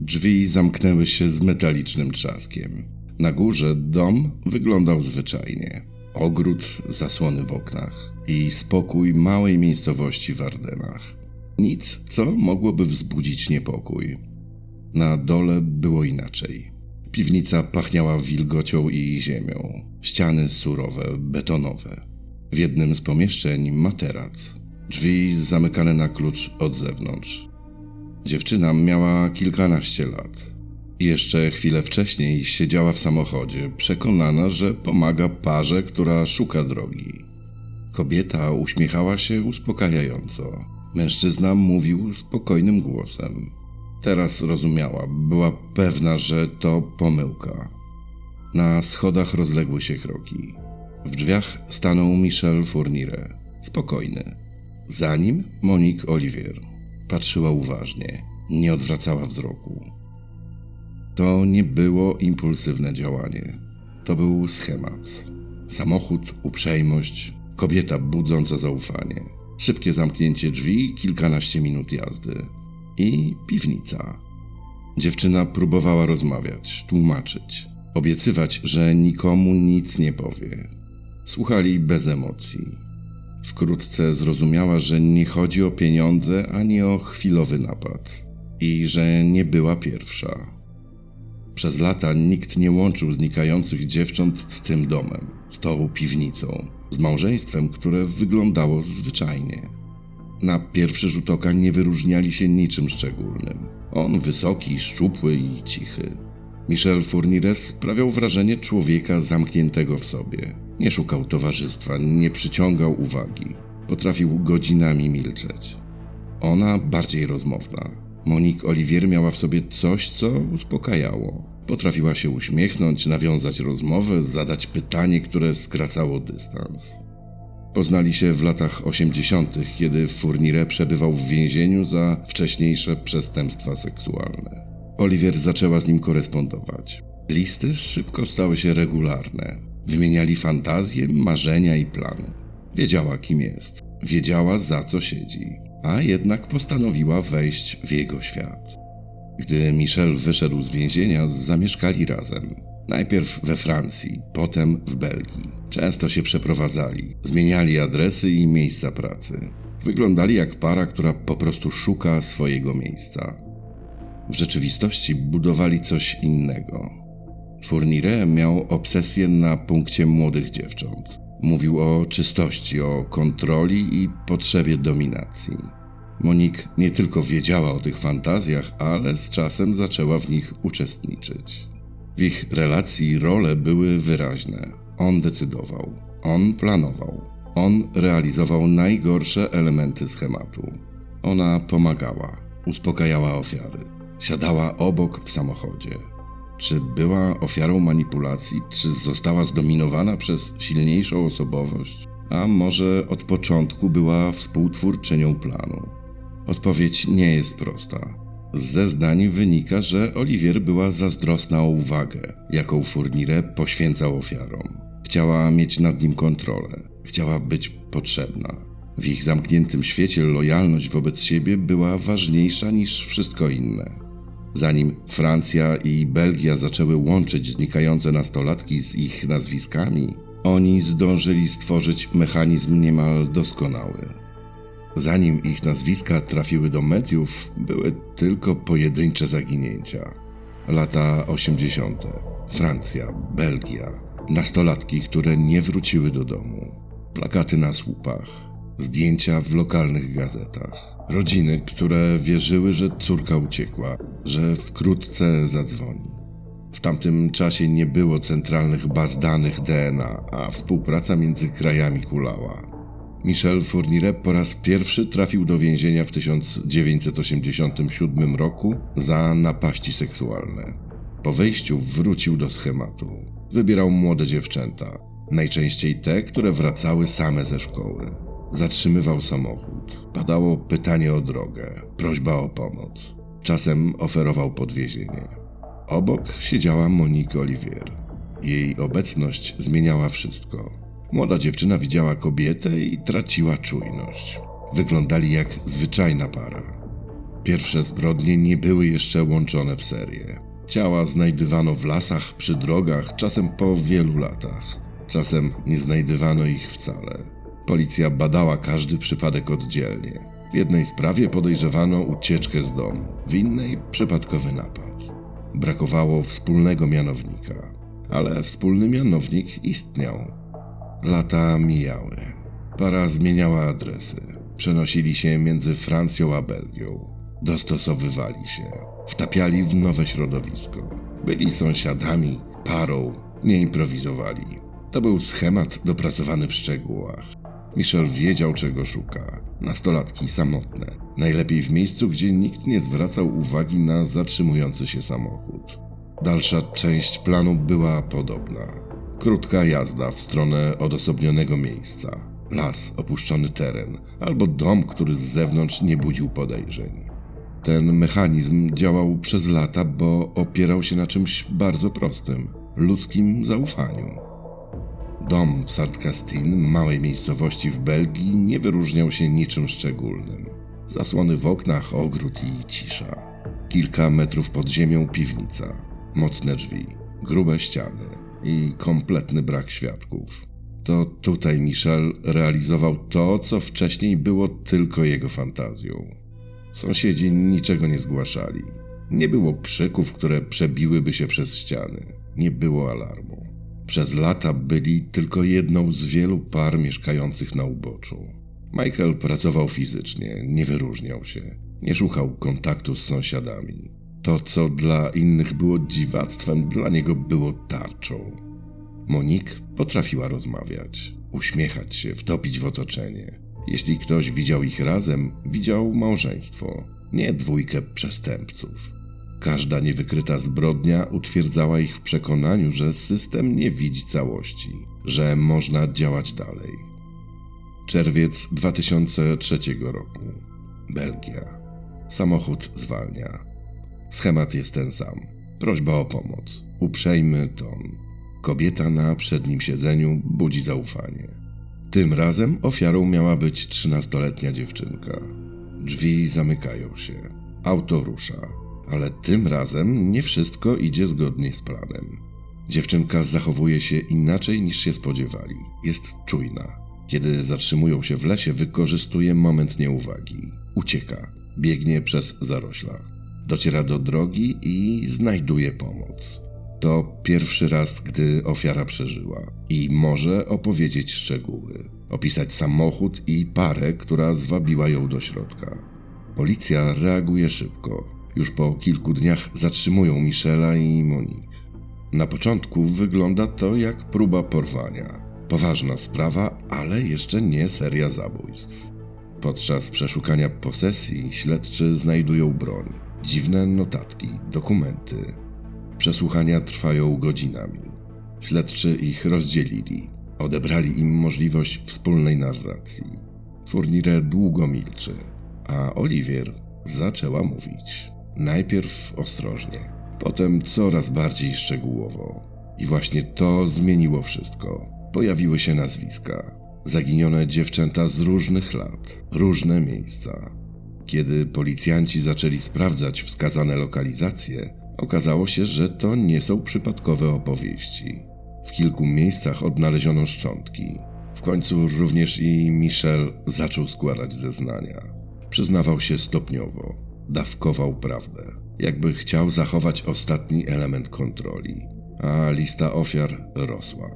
Drzwi zamknęły się z metalicznym trzaskiem. Na górze dom wyglądał zwyczajnie. Ogród, zasłony w oknach i spokój małej miejscowości w Ardenach. Nic, co mogłoby wzbudzić niepokój. Na dole było inaczej. Piwnica pachniała wilgocią i ziemią. Ściany surowe, betonowe. W jednym z pomieszczeń materac. Drzwi zamykane na klucz od zewnątrz. Dziewczyna miała kilkanaście lat. Jeszcze chwilę wcześniej siedziała w samochodzie, przekonana, że pomaga parze, która szuka drogi. Kobieta uśmiechała się uspokajająco. Mężczyzna mówił spokojnym głosem. Teraz rozumiała, była pewna, że to pomyłka. Na schodach rozległy się kroki. W drzwiach stanął Michel Fourniret, spokojny. Za nim Monique Olivier. Patrzyła uważnie, nie odwracała wzroku. To nie było impulsywne działanie. To był schemat. Samochód, uprzejmość, kobieta budząca zaufanie. Szybkie zamknięcie drzwi, kilkanaście minut jazdy. I piwnica. Dziewczyna próbowała rozmawiać, tłumaczyć, obiecywać, że nikomu nic nie powie. Słuchali bez emocji. Wkrótce zrozumiała, że nie chodzi o pieniądze ani o chwilowy napad. I że nie była pierwsza. Przez lata nikt nie łączył znikających dziewcząt z tym domem, z tą piwnicą, z małżeństwem, które wyglądało zwyczajnie. Na pierwszy rzut oka nie wyróżniali się niczym szczególnym. On wysoki, szczupły i cichy. Michel Fourniret sprawiał wrażenie człowieka zamkniętego w sobie. Nie szukał towarzystwa, nie przyciągał uwagi. Potrafił godzinami milczeć. Ona bardziej rozmowna. Monique Olivier miała w sobie coś, co uspokajało. Potrafiła się uśmiechnąć, nawiązać rozmowę, zadać pytanie, które skracało dystans. Poznali się w latach 80., kiedy Fourniret przebywał w więzieniu za wcześniejsze przestępstwa seksualne. Olivier zaczęła z nim korespondować. Listy szybko stały się regularne. Wymieniali fantazje, marzenia i plany. Wiedziała, kim jest. Wiedziała, za co siedzi. A jednak postanowiła wejść w jego świat. Gdy Michel wyszedł z więzienia, zamieszkali razem. Najpierw we Francji, potem w Belgii. Często się przeprowadzali, zmieniali adresy i miejsca pracy. Wyglądali jak para, która po prostu szuka swojego miejsca. W rzeczywistości budowali coś innego. Fourniret miał obsesję na punkcie młodych dziewcząt. Mówił o czystości, o kontroli i potrzebie dominacji. Monique nie tylko wiedziała o tych fantazjach, ale z czasem zaczęła w nich uczestniczyć. W ich relacji role były wyraźne. On decydował, on planował, on realizował najgorsze elementy schematu. Ona pomagała, uspokajała ofiary, siadała obok w samochodzie. Czy była ofiarą manipulacji, czy została zdominowana przez silniejszą osobowość? A może od początku była współtwórczynią planu? Odpowiedź nie jest prosta. Z zeznań wynika, że Olivier była zazdrosna o uwagę, jaką Fourniret poświęcał ofiarom. Chciała mieć nad nim kontrolę, chciała być potrzebna. W ich zamkniętym świecie lojalność wobec siebie była ważniejsza niż wszystko inne. Zanim Francja i Belgia zaczęły łączyć znikające nastolatki z ich nazwiskami, oni zdążyli stworzyć mechanizm niemal doskonały. Zanim ich nazwiska trafiły do mediów, były tylko pojedyncze zaginięcia. Lata 80. Francja, Belgia. Nastolatki, które nie wróciły do domu. Plakaty na słupach. Zdjęcia w lokalnych gazetach. Rodziny, które wierzyły, że córka uciekła, że wkrótce zadzwoni. W tamtym czasie nie było centralnych baz danych DNA, a współpraca między krajami kulała. Michel Fourniret po raz pierwszy trafił do więzienia w 1987 roku za napaści seksualne. Po wyjściu wrócił do schematu. Wybierał młode dziewczęta, najczęściej te, które wracały same ze szkoły. Zatrzymywał samochód. Padało pytanie o drogę, prośba o pomoc. Czasem oferował podwiezienie. Obok siedziała Monique Olivier. Jej obecność zmieniała wszystko. Młoda dziewczyna widziała kobietę i traciła czujność. Wyglądali jak zwyczajna para. Pierwsze zbrodnie nie były jeszcze łączone w serię. Ciała znajdywano w lasach, przy drogach, czasem po wielu latach. Czasem nie znajdywano ich wcale. Policja badała każdy przypadek oddzielnie. W jednej sprawie podejrzewano ucieczkę z domu, w innej przypadkowy napad. Brakowało wspólnego mianownika, ale wspólny mianownik istniał. Lata mijały. Para zmieniała adresy. Przenosili się między Francją a Belgią. Dostosowywali się. Wtapiali w nowe środowisko. Byli sąsiadami, parą, nie improwizowali. To był schemat dopracowany w szczegółach. Michel wiedział, czego szuka. Nastolatki samotne. Najlepiej w miejscu, gdzie nikt nie zwracał uwagi na zatrzymujący się samochód. Dalsza część planu była podobna. Krótka jazda w stronę odosobnionego miejsca. Las, opuszczony teren, albo dom, który z zewnątrz nie budził podejrzeń. Ten mechanizm działał przez lata, bo opierał się na czymś bardzo prostym – ludzkim zaufaniu. Dom w Sartcastin, małej miejscowości w Belgii, nie wyróżniał się niczym szczególnym. Zasłony w oknach, ogród i cisza. Kilka metrów pod ziemią piwnica, mocne drzwi, grube ściany i kompletny brak świadków. To tutaj Michel realizował to, co wcześniej było tylko jego fantazją. Sąsiedzi niczego nie zgłaszali. Nie było krzyków, które przebiłyby się przez ściany. Nie było alarmu. Przez lata byli tylko jedną z wielu par mieszkających na uboczu. Michael pracował fizycznie, nie wyróżniał się. Nie szukał kontaktu z sąsiadami. To, co dla innych było dziwactwem, dla niego było tarczą. Monique potrafiła rozmawiać, uśmiechać się, wtopić w otoczenie. Jeśli ktoś widział ich razem, widział małżeństwo, nie dwójkę przestępców. Każda niewykryta zbrodnia utwierdzała ich w przekonaniu, że system nie widzi całości, że można działać dalej. Czerwiec 2003 roku. Belgia. Samochód zwalnia. Schemat jest ten sam. Prośba o pomoc. Uprzejmy ton. Kobieta na przednim siedzeniu budzi zaufanie. Tym razem ofiarą miała być 13-letnia dziewczynka. Drzwi zamykają się. Auto rusza. Ale tym razem nie wszystko idzie zgodnie z planem. Dziewczynka zachowuje się inaczej niż się spodziewali. Jest czujna. Kiedy zatrzymują się w lesie, wykorzystuje moment nieuwagi. Ucieka. Biegnie przez zarośla. Dociera do drogi i znajduje pomoc. To pierwszy raz, gdy ofiara przeżyła i może opowiedzieć szczegóły. Opisać samochód i parę, która zwabiła ją do środka. Policja reaguje szybko. Już po kilku dniach zatrzymują Michela i Monique. Na początku wygląda to jak próba porwania. Poważna sprawa, ale jeszcze nie seria zabójstw. Podczas przeszukania posesji śledczy znajdują broń, dziwne notatki, dokumenty. Przesłuchania trwają godzinami. Śledczy ich rozdzielili. Odebrali im możliwość wspólnej narracji. Fourniret długo milczy, a Olivier zaczęła mówić. Najpierw ostrożnie, potem coraz bardziej szczegółowo. I właśnie to zmieniło wszystko. Pojawiły się nazwiska. Zaginione dziewczęta z różnych lat, różne miejsca. Kiedy policjanci zaczęli sprawdzać wskazane lokalizacje, okazało się, że to nie są przypadkowe opowieści. W kilku miejscach odnaleziono szczątki. W końcu również i Michel zaczął składać zeznania. Przyznawał się stopniowo, dawkował prawdę, jakby chciał zachować ostatni element kontroli, a lista ofiar rosła.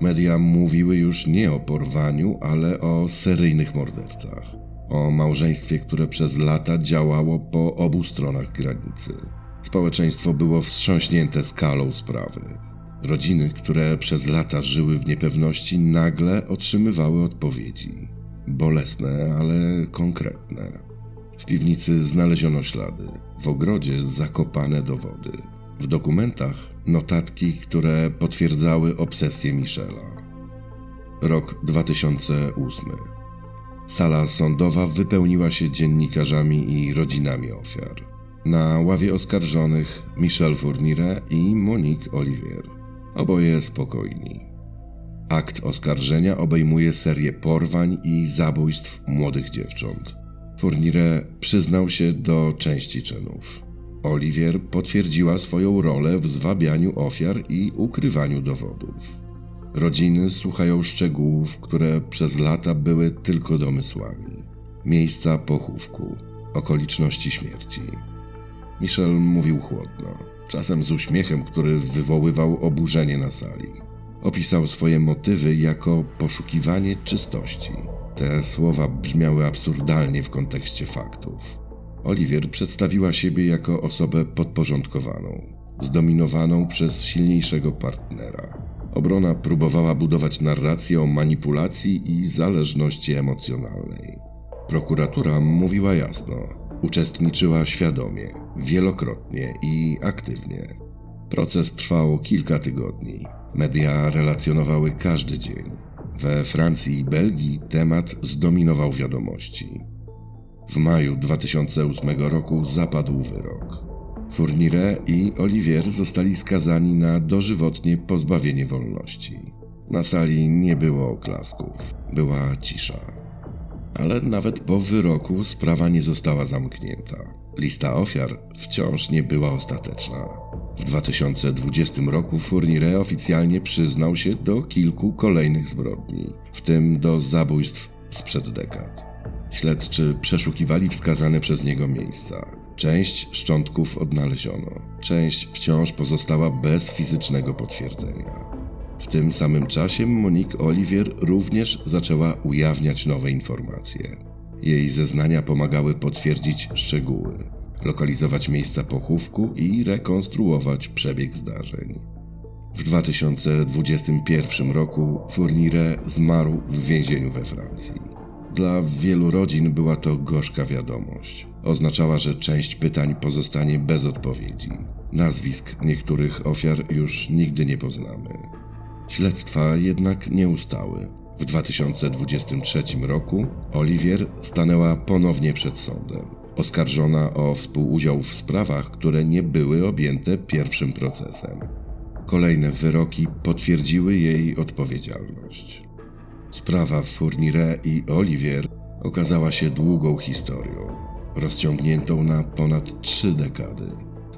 Media mówiły już nie o porwaniu, ale o seryjnych mordercach. O małżeństwie, które przez lata działało po obu stronach granicy. Społeczeństwo było wstrząśnięte skalą sprawy. Rodziny, które przez lata żyły w niepewności, nagle otrzymywały odpowiedzi. Bolesne, ale konkretne. W piwnicy znaleziono ślady, w ogrodzie zakopane dowody. W dokumentach notatki, które potwierdzały obsesję Michela. Rok 2008. Sala sądowa wypełniła się dziennikarzami i rodzinami ofiar. Na ławie oskarżonych Michel Fourniret i Monique Olivier. Oboje spokojni. Akt oskarżenia obejmuje serię porwań i zabójstw młodych dziewcząt. Fourniret przyznał się do części czynów. Olivier potwierdziła swoją rolę w zwabianiu ofiar i ukrywaniu dowodów. Rodziny słuchają szczegółów, które przez lata były tylko domysłami. Miejsca pochówku, okoliczności śmierci. Michel mówił chłodno, czasem z uśmiechem, który wywoływał oburzenie na sali. Opisał swoje motywy jako poszukiwanie czystości. Te słowa brzmiały absurdalnie w kontekście faktów. Olivier przedstawiła siebie jako osobę podporządkowaną, zdominowaną przez silniejszego partnera. Obrona próbowała budować narrację o manipulacji i zależności emocjonalnej. Prokuratura mówiła jasno, uczestniczyła świadomie, wielokrotnie i aktywnie. Proces trwał kilka tygodni. Media relacjonowały każdy dzień. We Francji i Belgii temat zdominował wiadomości. W maju 2008 roku zapadł wyrok. Fourniret i Olivier zostali skazani na dożywotnie pozbawienie wolności. Na sali nie było oklasków, była cisza. Ale nawet po wyroku sprawa nie została zamknięta. Lista ofiar wciąż nie była ostateczna. W 2020 roku Fourniret oficjalnie przyznał się do kilku kolejnych zbrodni, w tym do zabójstw sprzed dekad. Śledczy przeszukiwali wskazane przez niego miejsca. Część szczątków odnaleziono, część wciąż pozostała bez fizycznego potwierdzenia. W tym samym czasie Monique Olivier również zaczęła ujawniać nowe informacje. Jej zeznania pomagały potwierdzić szczegóły, lokalizować miejsca pochówku i rekonstruować przebieg zdarzeń. W 2021 roku Fourniret zmarł w więzieniu we Francji. Dla wielu rodzin była to gorzka wiadomość. Oznaczała, że część pytań pozostanie bez odpowiedzi. Nazwisk niektórych ofiar już nigdy nie poznamy. Śledztwa jednak nie ustały. W 2023 roku Olivier stanęła ponownie przed sądem, oskarżona o współudział w sprawach, które nie były objęte pierwszym procesem. Kolejne wyroki potwierdziły jej odpowiedzialność. Sprawa Fourniret i Olivier okazała się długą historią, rozciągniętą na ponad 3 dekady.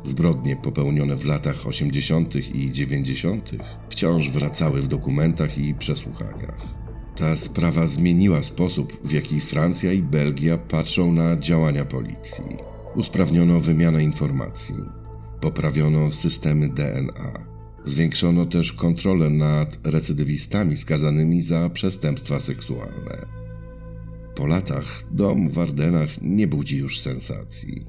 Zbrodnie popełnione w latach 80. i 90. wciąż wracały w dokumentach i przesłuchaniach. Ta sprawa zmieniła sposób, w jaki Francja i Belgia patrzą na działania policji. Usprawniono wymianę informacji, poprawiono systemy DNA. Zwiększono też kontrolę nad recydywistami skazanymi za przestępstwa seksualne. Po latach dom w Ardenach nie budzi już sensacji.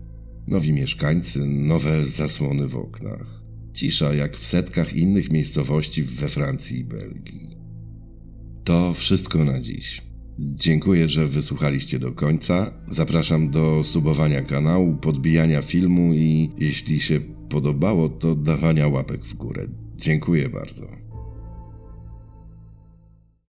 Nowi mieszkańcy, nowe zasłony w oknach. Cisza jak w setkach innych miejscowości we Francji i Belgii. To wszystko na dziś. Dziękuję, że wysłuchaliście do końca. Zapraszam do subowania kanału, podbijania filmu i jeśli się podobało, to dawania łapek w górę. Dziękuję bardzo.